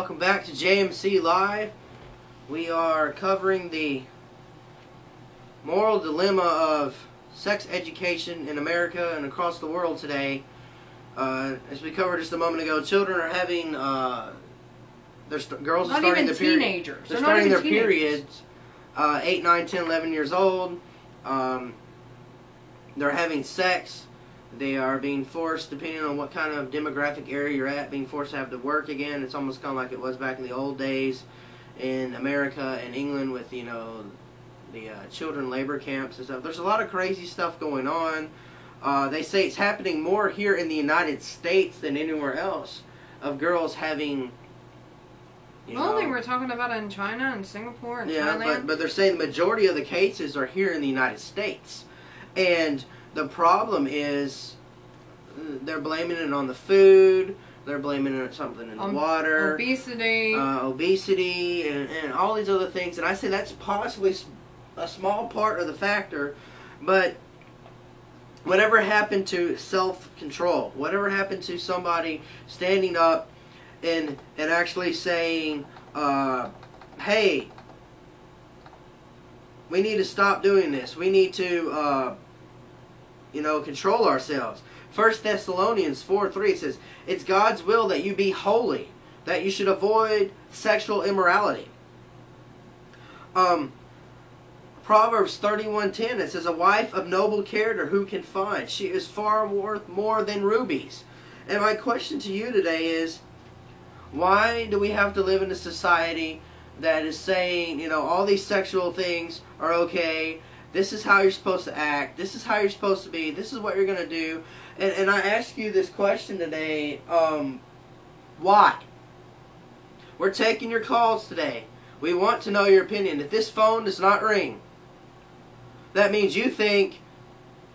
Welcome back to JMC Live. We are covering the moral dilemma of sex education in America and across the world today. As we covered just a moment ago, children are having, girls are starting their teenagers. They're starting their periods, 8, 9, 10, 11 years old. They're having sex. They are being forced, depending on what kind of demographic area you're at, being forced to have to work again. It's almost kind of like it was back in the old days in America and England with, you know, the children labor camps and stuff. There's a lot of crazy stuff going on. They say it's happening more here in the United States than anywhere else, of girls having, they were talking about it in China and Singapore and Thailand. Yeah, but they're saying the majority of the cases are here in the United States. And the problem is they're blaming it on the food, they're blaming it on something in the water. Obesity. Obesity and all these other things. And I say that's possibly a small part of the factor, but whatever happened to self-control? Whatever happened to somebody standing up and actually saying, hey, we need to stop doing this. We need to, control ourselves. 1 Thessalonians 4:3 says, it's God's will that you be holy, that you should avoid sexual immorality. Proverbs 31:10, it says, a wife of noble character who can find? She is far worth more than rubies. And my question to you today is, why do we have to live in a society that is saying, all these sexual things are okay, this is how you're supposed to act, this is how you're supposed to be, this is what you're going to do. And I ask you this question today, why? We're taking your calls today. We want to know your opinion. If this phone does not ring, that means you think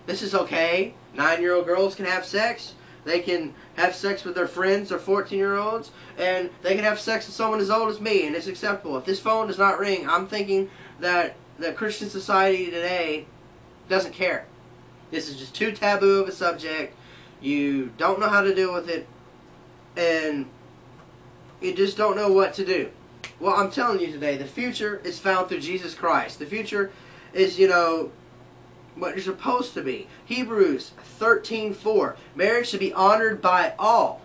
this is okay. 9-year-old girls can have sex. They can have sex with their friends, their 14-year-olds, and they can have sex with someone as old as me, and it's acceptable. If this phone does not ring, I'm thinking that the Christian society today doesn't care. This is just too taboo of a subject. You don't know how to deal with it, and you just don't know what to do. Well, I'm telling you today, the future is found through Jesus Christ. The future is, what you're supposed to be. Hebrews 13:4. Marriage should be honored by all,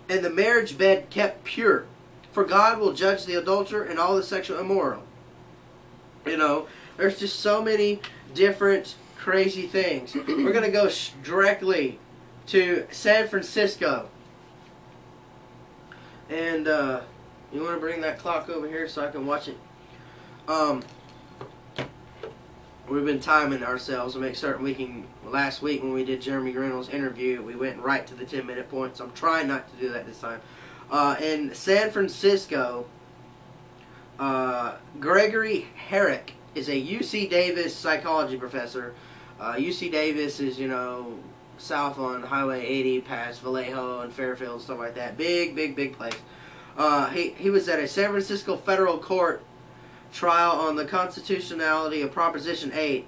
and the marriage bed kept pure. For God will judge the adulterer and all the sexual immoral. There's just so many different crazy things. We're going to go directly to San Francisco. And you want to bring that clock over here so I can watch it? We've been timing ourselves to make certain we can. Last week when we did Jeremy Reynolds' interview, we went right to the 10-minute point, so I'm trying not to do that this time. In San Francisco, Gregory Herrick is a UC Davis psychology professor. UC Davis is, south on Highway 80 past Vallejo and Fairfield, stuff like that. Big place. He was at a San Francisco federal court trial on the constitutionality of Proposition 8.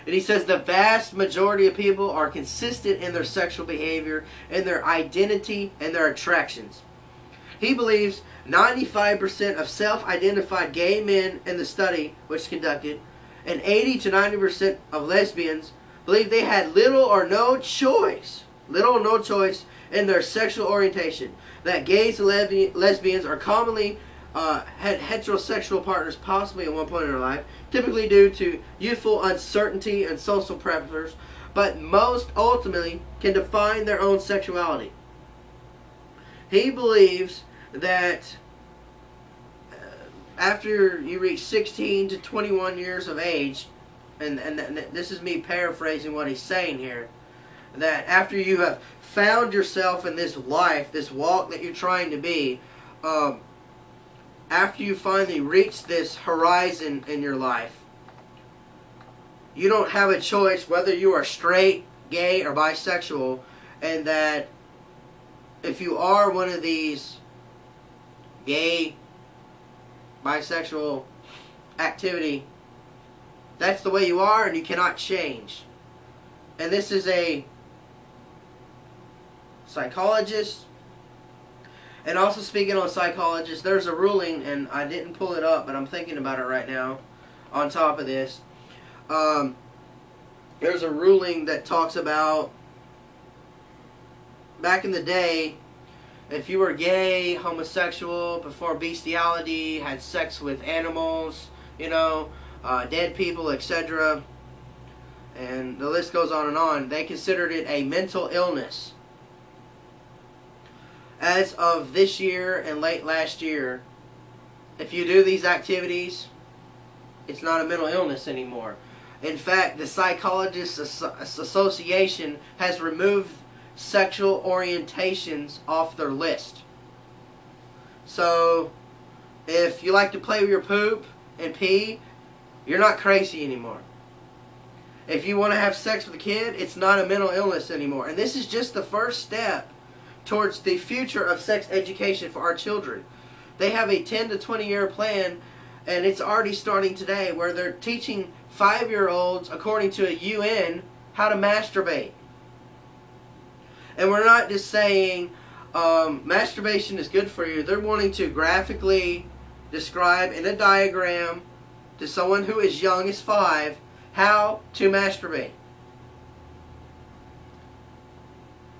And he says the vast majority of people are consistent in their sexual behavior, in their identity, and their attractions. He believes 95% of self-identified gay men in the study which conducted, and 80 to 90% of lesbians believe they had little or no choice in their sexual orientation. That gays and lesbians are commonly had heterosexual partners possibly at one point in their life, typically due to youthful uncertainty and social pressures, but most ultimately can define their own sexuality. He believes that after you reach 16 to 21 years of age, and this is me paraphrasing what he's saying here, that after you have found yourself in this life, this walk that you're trying to be, after you finally reach this horizon in your life, you don't have a choice whether you are straight, gay, or bisexual, and that if you are one of these gay, bisexual activity, that's the way you are and you cannot change. And this is a psychologist And also, speaking on psychologists, there's a ruling, and I didn't pull it up, but I'm thinking about it right now. On top of this, there's a ruling that talks about, back in the day, if you were gay, homosexual, before bestiality, had sex with animals, you know, dead people, etc., and the list goes on, they considered it a mental illness. As of this year and late last year, if you do these activities, it's not a mental illness anymore. In fact, the Psychologists Association has removed sexual orientations off their list. So, if you like to play with your poop and pee, you're not crazy anymore. If you want to have sex with a kid, it's not a mental illness anymore. And this is just the first step towards the future of sex education for our children. They have a 10 to 20 year plan, and it's already starting today, where they're teaching 5-year-olds, according to a UN, how to masturbate. And we're not just saying masturbation is good for you. They're wanting to graphically describe in a diagram to someone who is young as 5 how to masturbate.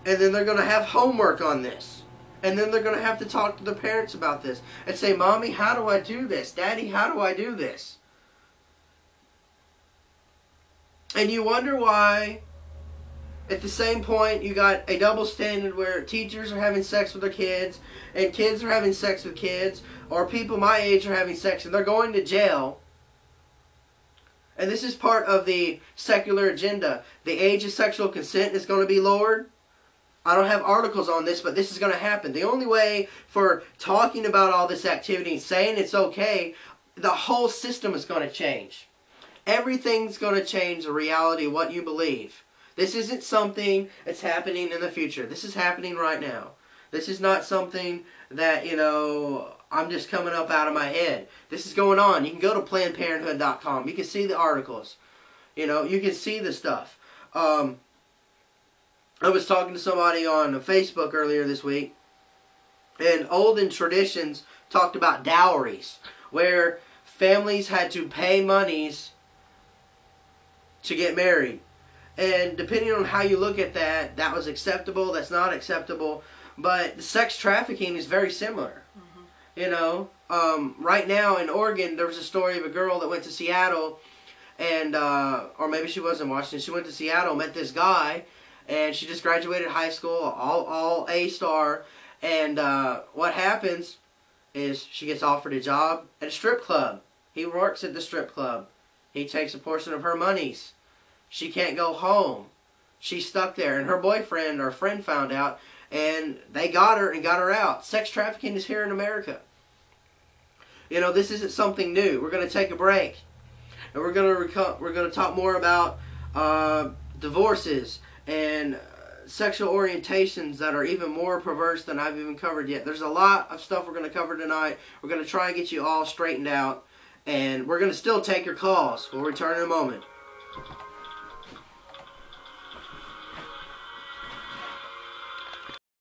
And then they're going to have homework on this. And then they're going to have to talk to their parents about this. And say, Mommy, how do I do this? Daddy, how do I do this? And you wonder why, at the same point, you got a double standard where teachers are having sex with their kids, and kids are having sex with kids, or people my age are having sex, and they're going to jail. And this is part of the secular agenda. The age of sexual consent is going to be lowered. I don't have articles on this, but this is going to happen. The only way for talking about all this activity and saying it's okay, the whole system is going to change. Everything's going to change the reality of what you believe. This isn't something that's happening in the future. This is happening right now. This is not something that, you know, I'm just coming up out of my head. This is going on. You can go to PlannedParenthood.com. You can see the articles. You know, you can see the stuff. I was talking to somebody on Facebook earlier this week, and olden traditions talked about dowries, where families had to pay monies to get married. And depending on how you look at that, that was acceptable, that's not acceptable. But sex trafficking is very similar. Mm-hmm. You know, right now in Oregon, there was a story of a girl that went to Seattle, and or maybe she was in Washington. She went to Seattle, met this guy, and she just graduated high school, all A-star. And what happens is she gets offered a job at a strip club. He works at the strip club. He takes a portion of her monies. She can't go home. She's stuck there. And her boyfriend or friend found out, and they got her and got her out. Sex trafficking is here in America. You know, this isn't something new. We're going to take a break. And we're going to talk more about divorces and sexual orientations that are even more perverse than I've even covered yet. There's a lot of stuff we're going to cover tonight. We're going to try and get you all straightened out. And we're going to still take your calls. We'll return in a moment.